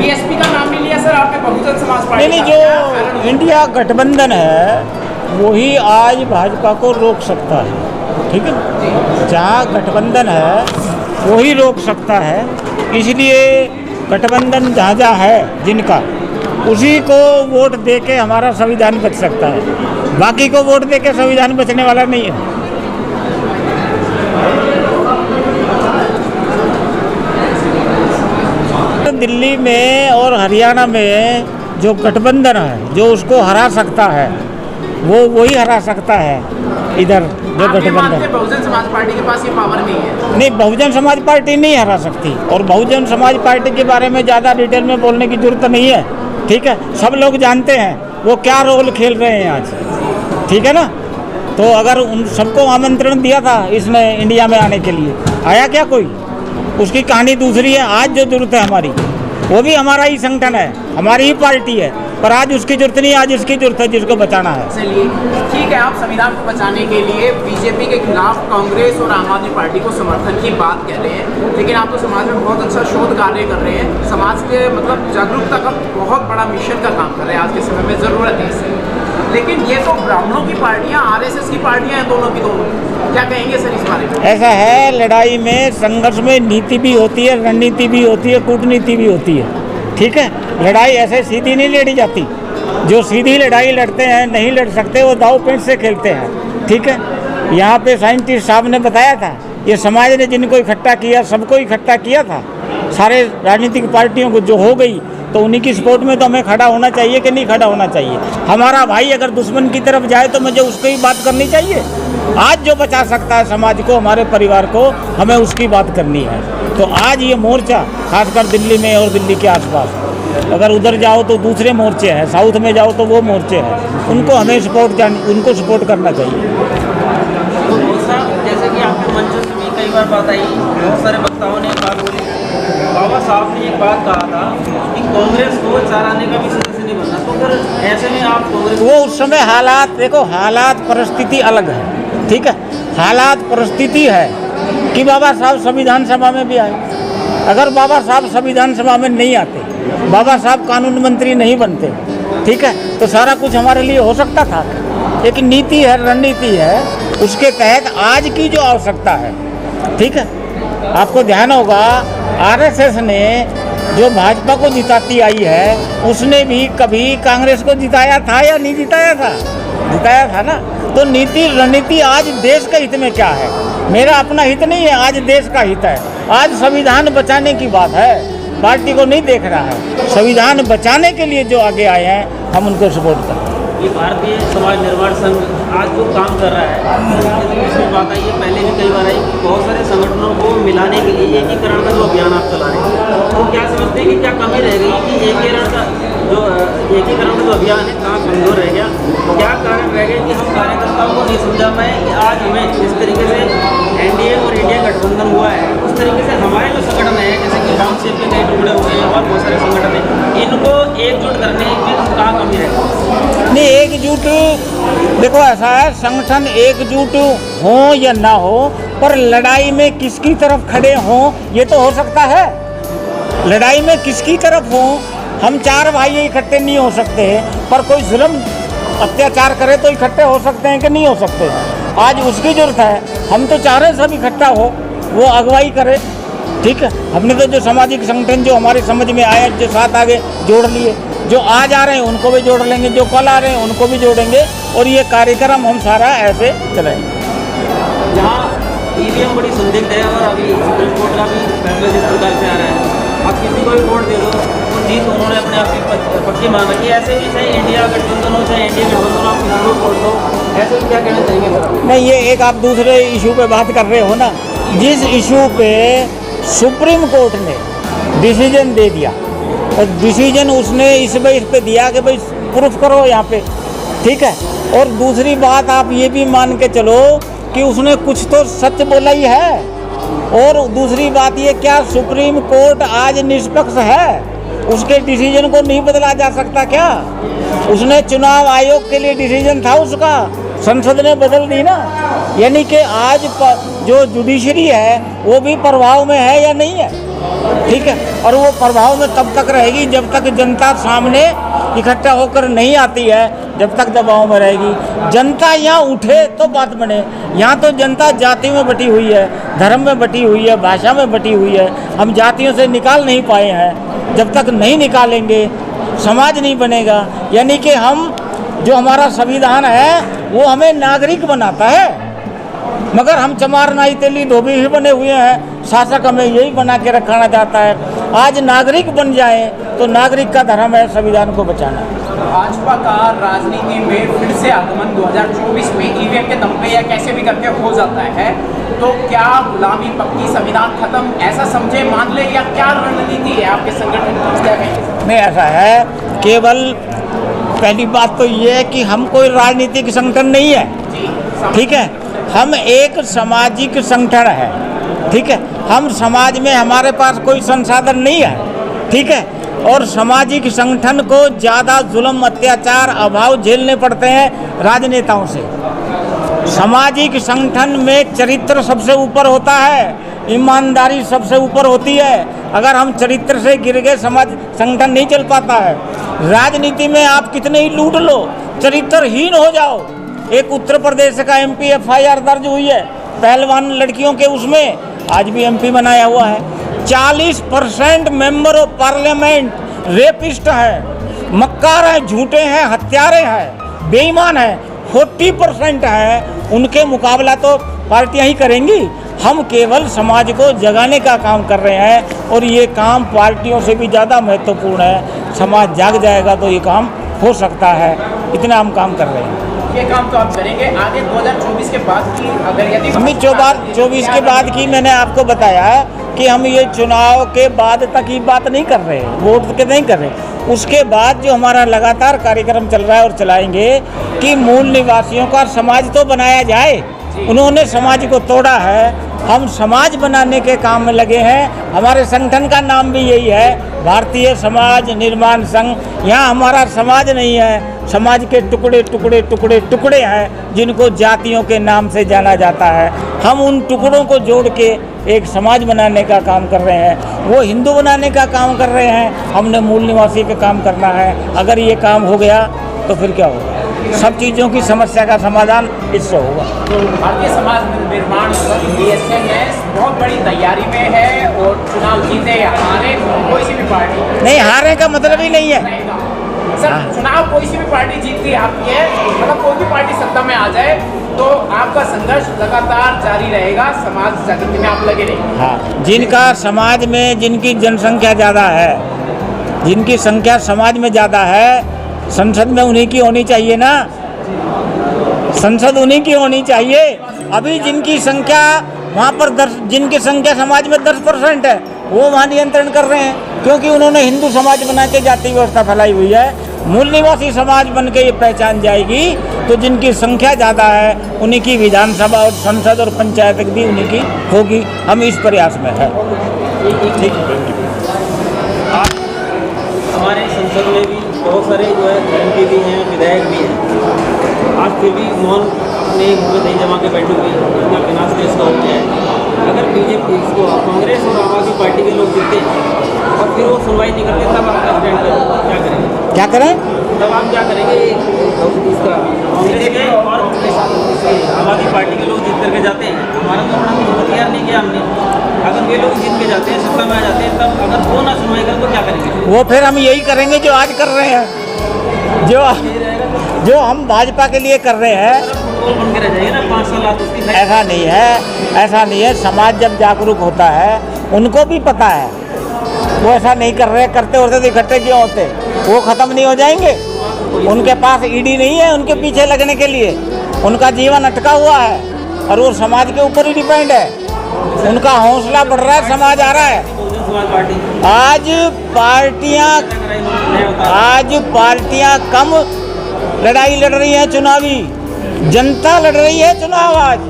BSP का नाम नहीं लिया सर आपने, बहुजन समाज पार्टी नहीं, का। जो इंडिया गठबंधन है वही आज भाजपा को रोक सकता है, ठीक है। जहाँ गठबंधन है वही रोक सकता है, इसलिए गठबंधन जहाँ जहाँ है जिनका, उसी को वोट देके हमारा संविधान बच सकता है, बाकी को वोट देके संविधान बचने वाला नहीं है। दिल्ली में और हरियाणा में जो गठबंधन है जो उसको हरा सकता है वो वही हरा सकता है। इधर जो गठबंधन, बहुजन समाज पार्टी के पास ये पावर नहीं है? नहीं, बहुजन समाज पार्टी नहीं हरा सकती, और बहुजन समाज पार्टी के बारे में ज़्यादा डिटेल में बोलने की जरूरत नहीं है, ठीक है। सब लोग जानते हैं वो क्या रोल खेल रहे हैं आज, ठीक है ना। तो अगर उन सबको आमंत्रण दिया था इसने इंडिया में आने के लिए, आया क्या कोई? उसकी कहानी दूसरी है। आज जो जरूरत है हमारी, वो भी हमारा ही संगठन है, हमारी ही पार्टी है, पर आज उसकी जरूरत नहीं, आज इसकी जरूरत है जिसको बचाना है। चलिए ठीक है, आप संविधान को बचाने के लिए बीजेपी के खिलाफ कांग्रेस और आम आदमी पार्टी को समर्थन की बात कह रहे हैं, लेकिन आप तो समाज में बहुत अच्छा शोध कार्य कर रहे हैं, समाज के मतलब जागरूकता का बहुत बड़ा मिशन का काम कर रहे हैं, आज के समय में ज़रूरत है इससे। लेकिन ये तो ब्राह्मणों की पार्टियां, आरएसएस की पार्टियां हैं, दोनों की दोनों। क्या कहेंगे सर इस बारे में? ऐसा है, लड़ाई में संघर्ष में नीति भी होती है, रणनीति भी होती है, कूटनीति भी होती है, ठीक है। लड़ाई ऐसे सीधी नहीं लड़ी जाती। जो सीधी लड़ाई लड़ते हैं, नहीं लड़ सकते, वो दाव पेंच से खेलते हैं, ठीक है। यहाँ पे साइंटिस्ट साहब ने बताया था, ये समाज ने जिनको इकट्ठा किया, सबको इकट्ठा किया था, सारे राजनीतिक पार्टियों को जो हो गई, तो उन्हीं की सपोर्ट में तो हमें खड़ा होना चाहिए कि नहीं खड़ा होना चाहिए। हमारा भाई अगर दुश्मन की तरफ जाए तो मुझे उसकी ही बात करनी चाहिए। आज जो बचा सकता है समाज को, हमारे परिवार को, हमें उसकी बात करनी है। तो आज ये मोर्चा खासकर दिल्ली में और दिल्ली के आसपास, अगर उधर जाओ तो दूसरे मोर्चे हैं, साउथ में जाओ तो वो मोर्चे हैं, उनको हमें उनको सपोर्ट करना चाहिए। जैसे कि आपके मंच में कई बार बात आई, बहुत सारे वक्ताओं ने बात बोली, बाबा साहब ने एक बात कहा था कि कांग्रेस को 4 आने का भी सदस्य नहीं बनना, तो फिर ऐसे में आप कांग्रेस, वो उस समय हालात, देखो हालात परिस्थिति अलग है, ठीक है। हालात परिस्थिति है कि बाबा साहब संविधान सभा में भी आए। अगर बाबा साहब संविधान सभा में नहीं आते, बाबा साहब कानून मंत्री नहीं बनते, ठीक है, तो सारा कुछ हमारे लिए हो सकता था। एक नीति है, रणनीति है, उसके तहत आज की जो आवश्यकता है, ठीक है। आपको ध्यान होगा आरएसएस ने जो भाजपा को जिताती आई है, उसने भी कभी कांग्रेस को जिताया था या नहीं जिताया था? जिताया था ना। तो नीति रणनीति आज देश के हित में क्या है? मेरा अपना हित नहीं है, आज देश का हित है। आज संविधान बचाने की बात है, पार्टी को नहीं देख रहा है। संविधान बचाने के लिए जो आगे आए हैं, हम उनको सपोर्ट करें। ये भारतीय समाज निर्माण संघ आज जो काम कर रहा है, इसमें बात आई है, पहले भी कई बार आई कि बहुत सारे संगठनों को मिलाने के लिए एकीकरण का जो अभियान आप चला रहे हैं, तो क्या समझते हैं कि क्या कमी रह गई कि एकीकरण का जो अभियान है कहाँ कमजोर रह गया? क्या कारण रह गए कि हम कार्यकर्ताओं को नहीं समझा पाए कि आज हमें जिस तरीके से एनडीए और इंडिया गठबंधन हुआ है, उस तरीके से हमारे जो संगठन है, जैसे कि रामसेव के कई टुकड़े हुए हैं और बहुत सारे संगठन हैं, इनको एकजुट करने में कहाँ कमी रह गई? नहीं, एकजुट, देखो ऐसा है, संगठन एकजुट हो या ना हो, पर लड़ाई में किसकी तरफ खड़े हों ये तो हो सकता है। लड़ाई में किसकी तरफ हो, हम 4 भाई इकट्ठे नहीं हो सकते, पर कोई जुल्म अत्याचार करे तो इकट्ठे हो सकते हैं कि नहीं हो सकते? आज उसकी जरूरत है। हम तो चाह रहे हैं सब इकट्ठा हो, वो अगुवाई करे, ठीक है। हमने तो जो सामाजिक संगठन जो हमारे समझ में आए, जो साथ आगे जोड़ लिए, जो आज आ रहे हैं उनको भी जोड़ लेंगे, जो कल आ रहे हैं उनको भी जोड़ेंगे, और ये कार्यक्रम हम सारा ऐसे चलाएंगे। जहाँ ईवीएम बड़ी संदिग्ध है और अभी सुप्रीम कोर्ट का भी फैसला जिस प्रकार से आ रहा है, आप किसी को भी वोट दे दो तो जीत उन्होंने अपने आप की पक्की मान रखी है। ऐसे भी चाहे इंडिया गठबंधन हो, चाहे एनडीए गठबंधन हो, आप किसी को वोट दो, ऐसे में क्या कहना चाहेंगे सर? नहीं, ये एक आप दूसरे इशू पे बात कर रहे हो ना। जिस इशू पे सुप्रीम कोर्ट ने डिसीजन दे दिया, और डिसीजन उसने इस बेस पे दिया कि भाई प्रूफ करो यहाँ पे, ठीक है। और दूसरी बात आप ये भी मान के चलो कि उसने कुछ तो सच बोला ही है। और दूसरी बात ये, क्या सुप्रीम कोर्ट आज निष्पक्ष है? उसके डिसीजन को नहीं बदला जा सकता क्या? उसने चुनाव आयोग के लिए डिसीजन था उसका, संसद ने बदल दी ना। यानी कि आज जो जुडिशरी है वो भी प्रभाव में है या नहीं है? ठीक है, और वो प्रभाव में तब तक रहेगी जब तक जनता सामने इकट्ठा होकर नहीं आती है, जब तक दबाव में रहेगी। जनता यहाँ उठे तो बात बने। यहाँ तो जनता जाति में बटी हुई है, धर्म में बटी हुई है, भाषा में बटी हुई है। हम जातियों से निकाल नहीं पाए हैं। जब तक नहीं निकालेंगे समाज नहीं बनेगा। यानी कि हम जो हमारा संविधान है वो हमें नागरिक बनाता है, मगर हम चमार नाई तेली धोबी ही बने हुए हैं। शासक हमें यही बना के रखना चाहता है। आज नागरिक बन जाए तो नागरिक का धर्म है संविधान को बचाना। भाजपा का राजनीति में फिर से आगमन 2024 में ईवीएम के दम पे या कैसे भी करके हो जाता है, तो क्या गुलामी पक्की, संविधान खत्म ऐसा समझे, मान ले, या क्या रणनीति है आपके संगठन की, क्या कहेंगे? नहीं, ऐसा है, केवल पहली बात तो ये है कि हम कोई राजनीतिक संगठन नहीं है, ठीक है। हम एक सामाजिक संगठन है, ठीक है। हम समाज में, हमारे पास कोई संसाधन नहीं है, ठीक है, और सामाजिक संगठन को ज़्यादा जुल्म, अत्याचार, अभाव झेलने पड़ते हैं राजनेताओं से। सामाजिक संगठन में चरित्र सबसे ऊपर होता है, ईमानदारी सबसे ऊपर होती है। अगर हम चरित्र से गिर गए समाज संगठन नहीं चल पाता है। राजनीति में आप कितने ही लूट लो, चरित्रहीन हो जाओ। एक उत्तर प्रदेश का एमपी एफआईआर दर्ज हुई है पहलवान लड़कियों के, उसमें आज भी एमपी बनाया हुआ है। 40% मेंबर ऑफ पार्लियामेंट रेपिस्ट है, मक्कार है, झूठे हैं, हत्यारे हैं, बेईमान हैं। 40% है, उनके मुकाबला तो पार्टियां ही करेंगी। हम केवल समाज को जगाने का काम कर रहे हैं और ये काम पार्टियों से भी ज़्यादा महत्वपूर्ण है। समाज जाग जाएगा तो ये काम हो सकता है, इतना हम काम कर रहे हैं। ये काम तो आप करेंगे। आगे 2024 के बाद की अगर यदि हम 24 के बाद की मैंने आपको बताया कि हम ये चुनाव के बाद तक ही बात नहीं कर रहे, वोट के नहीं कर रहे। उसके बाद जो हमारा लगातार कार्यक्रम चल रहा है और चलाएंगे कि मूल निवासियों का समाज तो बनाया जाए। उन्होंने समाज को तोड़ा है, हम समाज बनाने के काम में लगे हैं। हमारे संगठन का नाम भी यही है, भारतीय समाज निर्माण संघ। यहाँ हमारा समाज नहीं है, समाज के टुकड़े टुकड़े टुकड़े टुकड़े हैं जिनको जातियों के नाम से जाना जाता है। हम उन टुकड़ों को जोड़ के एक समाज बनाने का काम कर रहे हैं। वो हिंदू बनाने का काम कर रहे हैं, हमने मूल निवासी का काम करना है। अगर ये काम हो गया तो फिर क्या होगा? सब चीज़ों की समस्या का समाधान इससे होगा। भारतीय समाज निर्माण संघ BSNS बहुत बड़ी तैयारी में है और चुनाव जीते या हारे कोई सी भी पार्टी नहीं, हारने का मतलब ही नहीं है। सर, चुनाव कोई सी भी पार्टी जीतती आपकी है, मतलब कोई भी पार्टी सत्ता में आ जाए तो आपका संघर्ष लगातार जारी रहेगा, समाज जागृति में आप लगे रहेंगे। हाँ, जिनका समाज में, जिनकी जनसंख्या ज़्यादा है, जिनकी संख्या समाज में ज़्यादा है, संसद में उन्हीं की होनी चाहिए ना, संसद उन्हीं की होनी चाहिए। अभी जिनकी संख्या वहाँ पर जिनकी संख्या समाज में 10% है, वो वहाँ नियंत्रण कर रहे हैं, क्योंकि उन्होंने हिंदू समाज बना के जाति व्यवस्था फैलाई हुई है। मूल निवासी समाज बन के ये पहचान जाएगी तो जिनकी संख्या ज़्यादा है उन्हीं की विधानसभा और संसद और पंचायत भी उन्हीं की होगी। हम इस प्रयास में है। ठीक है। हमारे संसद में भी बहुत सारे जो है एमपी भी हैं, विधायक भी हैं। आज फिर भी मौन अपने मुँह में नहीं जमा के बैठे हुए, इतना विनाश देश का हो गया है। अगर बीजेपी इसको कांग्रेस और आम आदमी पार्टी के लोग जीतते और फिर वो सुनवाई नहीं करते, तब आप स्टैंड क्या करेंगे? क्या करें? तब आप क्या करेंगे? इसका कांग्रेस के और आम आदमी पार्टी के लोग जीत करके जाते हैं, हमारा तो अपना हथियार नहीं किया हमने। अगर वे लोग जीत के जाते हैं, सत्ता में आ जाते हैं, तब अगर वो ना सुनवाई करें तो क्या करेंगे? वो फिर हम यही करेंगे जो आज कर रहे हैं, जो हम भाजपा के लिए कर रहे हैं। बन के रह जाएंगे ना 5 साल बाद उसकी। ऐसा नहीं है, ऐसा नहीं है। समाज जब जागरूक होता है, उनको भी पता है वो ऐसा नहीं कर रहे, करते होते तो इकट्ठे क्यों होते? वो ख़त्म नहीं हो जाएंगे? उनके पास ईडी नहीं है उनके पीछे लगने के लिए, उनका जीवन अटका हुआ है और वो समाज के ऊपर ही डिपेंड है। उनका हौसला बढ़ रहा है, समाज आ रहा है। आज पार्टियां कम लड़ाई लड़ रही हैं चुनावी, जनता लड़ रही है चुनाव आज।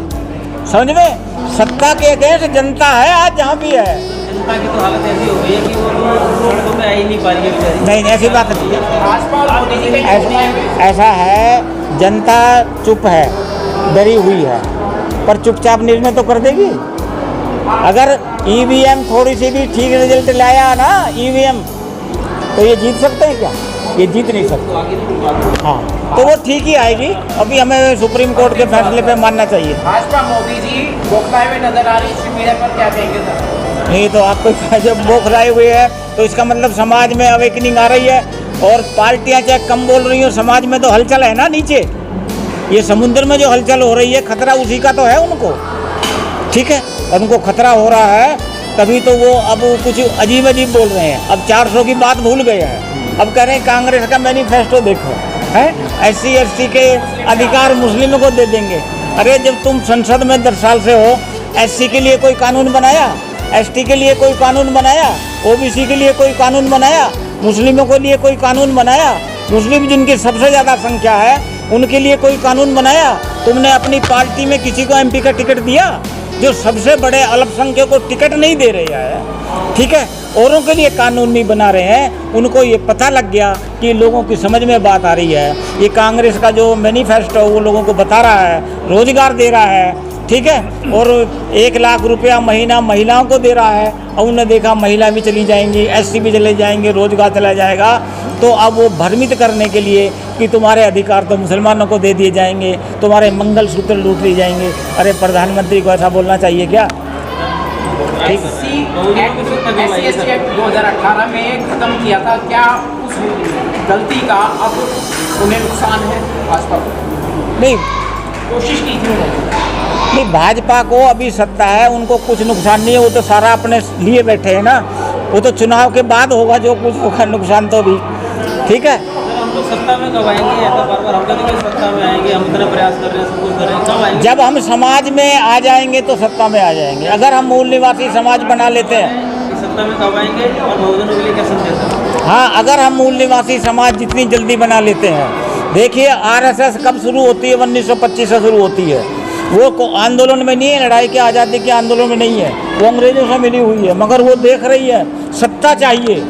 समझ में, सत्ता के अगेंस्ट जनता है आज जहाँ भी है। जनता की तो हालत ऐसी हो गई है कि वो सड़कों पे आ ही नहीं पा रही है बेचारी। नहीं, ऐसी बात नहीं है। ऐसा है, जनता चुप है, डरी हुई है, पर चुपचाप निर्णय तो कर देगी। अगर ईवीएम थोड़ी सी भी ठीक रिजल्ट लाया ना ईवीएम, तो ये जीत सकते हैं क्या? ये जीत नहीं सकते। हाँ, तो वो ठीक ही आएगी। अभी हमें सुप्रीम कोर्ट के फैसले पे मानना चाहिए। भाजपा मोदी जी बौखलाए हुए नजर आ रही है, मीडिया पर क्या कहेंगे सर? नहीं तो आपको जब बौखलाए हुए है तो इसका मतलब समाज में अवेकनिंग आ रही है, और पार्टियां चाहे कम बोल रही हो, समाज में तो हलचल है ना नीचे। ये समुद्र में जो हलचल हो रही है, खतरा उसी का तो है उनको, ठीक है। और उनको खतरा हो रहा है, तभी तो वो अब कुछ अजीब अजीब बोल रहे हैं। अब 400 की बात भूल गए हैं, अब कह रहे हैं कांग्रेस का मैनिफेस्टो देखो है, SC ST के अधिकार मुस्लिमों को दे देंगे। अरे जब तुम संसद में 10 साल से हो, SC के लिए कोई कानून बनाया? ST के लिए कोई कानून बनाया? OBC के लिए कोई कानून बनाया? मुस्लिमों के लिए कोई कानून बनाया? मुस्लिम जिनकी सबसे ज़्यादा संख्या है उनके लिए कोई कानून बनाया? तुमने अपनी पार्टी में किसी को MP का टिकट दिया? जो सबसे बड़े अल्पसंख्यक को टिकट नहीं दे रहे हैं, ठीक है, औरों के लिए कानून नहीं बना रहे हैं। उनको ये पता लग गया कि लोगों की समझ में बात आ रही है। ये कांग्रेस का जो मैनिफेस्टो वो लोगों को बता रहा है, रोजगार दे रहा है, ठीक है, और 1 लाख रुपया महीना महिलाओं को दे रहा है। और उन्होंने देखा महिला भी चली जाएंगी, SC भी चले जाएंगे, रोजगार चला जाएगा, तो अब वो भ्रमित करने के लिए कि तुम्हारे अधिकार तो मुसलमानों को दे दिए जाएंगे, तुम्हारे मंगलसूत्र लूट लिए जाएंगे। अरे प्रधानमंत्री को ऐसा बोलना चाहिए क्या? ठीक है। SC ST एक्ट 2018 में खत्म किया था, क्या उस गलती का अब उन्हें नुकसान है भाजपा को? नहीं कोशिश की थी उन्होंने। नहीं, भाजपा को अभी सत्ता है, उनको कुछ नुकसान नहीं है, वो तो सारा अपने लिए बैठे हैं ना। वो तो चुनाव के बाद होगा जो कुछ होगा नुकसान, तो भी ठीक है। हम लोग सत्ता में कब आएंगे? ऐसा बार बार हम कहते हैं कि सत्ता में आएंगे, हम इतना प्रयास कर रहे हैं, सब कुछ कर रहे हैं, कब आएंगे? जब हम समाज में आ जाएंगे तो सत्ता में आ जाएंगे। अगर हम मूल निवासी समाज बना लेते हैं, सत्ता में कब आएंगे और बहुजनों के लिए क्या संदेश है? हाँ, अगर हम मूल निवासी समाज जितनी जल्दी बना लेते हैं। देखिए RSS कब शुरू होती है? 1925 से शुरू होती है। वो आंदोलन में नहीं है, लड़ाई के आज़ादी के आंदोलन में नहीं है, वो अंग्रेजों से मिली हुई है। मगर वो देख रही है सत्ता चाहिए,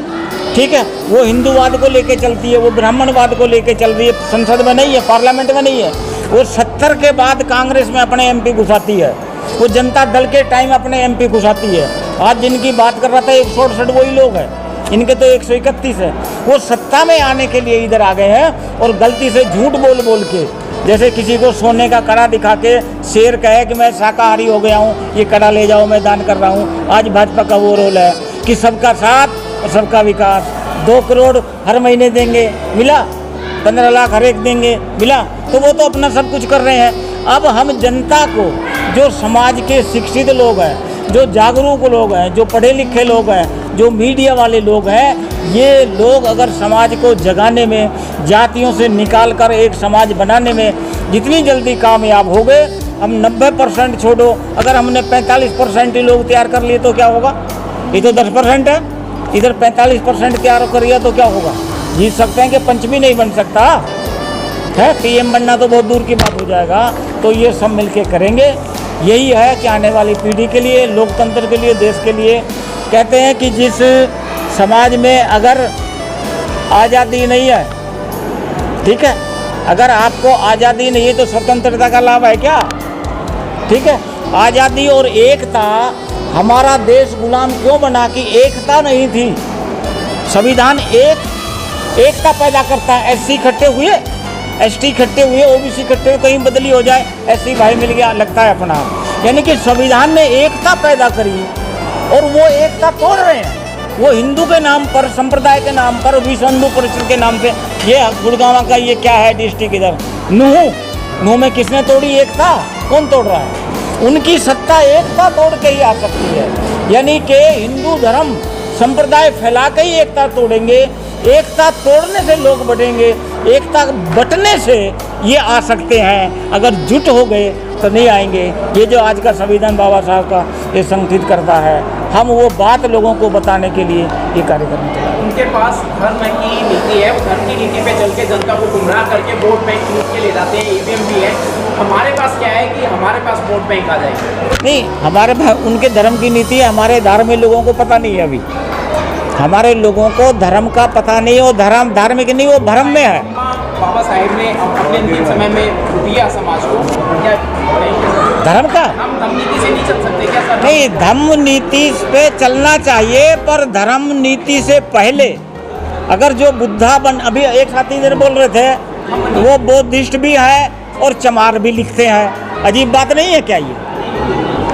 ठीक है। वो हिंदूवाद को लेके चलती है, वो ब्राह्मणवाद को लेके चल रही है। संसद में नहीं है, पार्लियामेंट में नहीं है। वो 70 के बाद कांग्रेस में अपने MP घुसाती है, वो जनता दल के टाइम अपने MP घुसाती है। आज जिनकी बात कर रहा था 168 वही लोग हैं, इनके तो 131 है। वो सत्ता में आने के लिए इधर आ गए हैं, और गलती से झूठ बोल बोल के, जैसे किसी को सोने का कड़ा दिखा के शेर कहे कि मैं शाकाहारी हो गया हूँ, ये कड़ा ले जाओ मैं दान कर रहा हूँ। आज भाजपा का वो रोल है कि सबका साथ और सबका विकास। 2 करोड़ हर महीने देंगे, मिला। 15 लाख हर एक देंगे, मिला। तो वो तो अपना सब कुछ कर रहे हैं। अब हम जनता को, जो समाज के शिक्षित लोग हैं, जो जागरूक लोग हैं, जो पढ़े लिखे लोग हैं, जो मीडिया वाले लोग हैं, ये लोग अगर समाज को जगाने में, जातियों से निकाल कर एक समाज बनाने में जितनी जल्दी कामयाब हो गए, हम 90% छोड़ो, अगर हमने 45% ही लोग तैयार कर लिए तो क्या होगा? ये तो 10% है, इधर 45% तैयार कर लिया तो क्या होगा? जीत सकते हैं कि पंचमी नहीं बन सकता है? PM बनना तो बहुत दूर की बात हो जाएगा। तो ये सब मिलके करेंगे। यही है कि आने वाली पीढ़ी के लिए, लोकतंत्र के लिए, देश के लिए, कहते हैं कि जिस समाज में अगर आज़ादी नहीं है, ठीक है, अगर आपको आज़ादी नहीं है तो स्वतंत्रता का लाभ है क्या? ठीक है, आज़ादी और एकता। हमारा देश गुलाम क्यों बना? कि एकता नहीं थी। संविधान एकता पैदा करता है। SC इकट्ठे हुए, ST इकट्ठे हुए, OBC इकट्ठे हुए, कहीं बदली हो जाए, SC भाई मिल गया, लगता है अपना। यानी कि संविधान ने एकता पैदा करी, और वो एकता तोड़ रहे हैं। वो हिंदू के नाम पर, संप्रदाय के नाम पर, विश्व हिंदू परिषद के नाम से। ये गुड़गांव का ये क्या है डिस्ट्रिक्ट, इधर नूह में किसने तोड़ी एकता? कौन तोड़ रहा है? उनकी सत्ता एकता तोड़ के ही आ सकती है। यानी कि हिंदू धर्म संप्रदाय फैला के ही एकता तोड़ेंगे। एकता तोड़ने से लोग बढ़ेंगे, एकता बटने से ये आ सकते हैं। अगर जुट हो गए तो नहीं आएंगे। ये जो आज का संविधान बाबा साहब का ये संगठित करता है, हम वो बात लोगों को बताने के लिए ये कार्यक्रम चला रहे हैं। उनके पास धर्म की नीति है, वो धर्म की नीति पे चल के जनता को गुमराह करके वोट बैंक खरीद के ले जाते हैं। EVM भी है। हमारे पास क्या है कि हमारे पास वोट बैंक आ जाएगा? नहीं, हमारे पास उनके धर्म की नीति है, हमारे धार्मिक लोगों को पता नहीं है। अभी हमारे लोगों को धर्म का पता नहीं है। वो धर्म धार्मिक नहीं, वो भ्रम में है। बाबा साहेब ने अपने अंतिम समय में दिया समाज को, क्या धर्म का हम धर्म नीति से नहीं चल सकते क्या सर? नहीं, धर्म नीति पे चलना चाहिए, पर धर्म नीति से पहले अगर जो बुद्धा अभी एक साथी इधर बोल रहे थे, वो बौद्धिस्ट भी है और चमार भी लिखते हैं। अजीब बात नहीं है क्या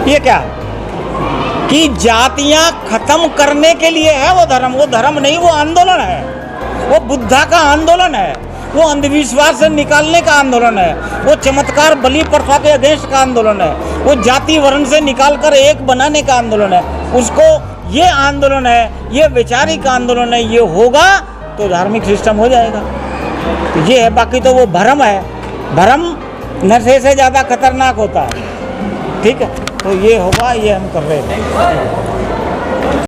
ये क्या कि जातियां खत्म करने के लिए है वो धर्म नहीं, वो आंदोलन है, वो बुद्धा का आंदोलन है, वो अंधविश्वास से निकालने का आंदोलन है, वो चमत्कार बलि प्रथा के अगेंस्ट का आंदोलन है, वो जाति वर्ण से निकालकर एक बनाने का आंदोलन है। उसको ये आंदोलन है, ये वैचारिक आंदोलन है, ये होगा तो धार्मिक सिस्टम हो जाएगा। तो ये है, बाकी तो वो भ्रम है। भ्रम नशे से ज़्यादा खतरनाक होता है। ठीक है, तो ये होगा, ये हम कर रहे हैं।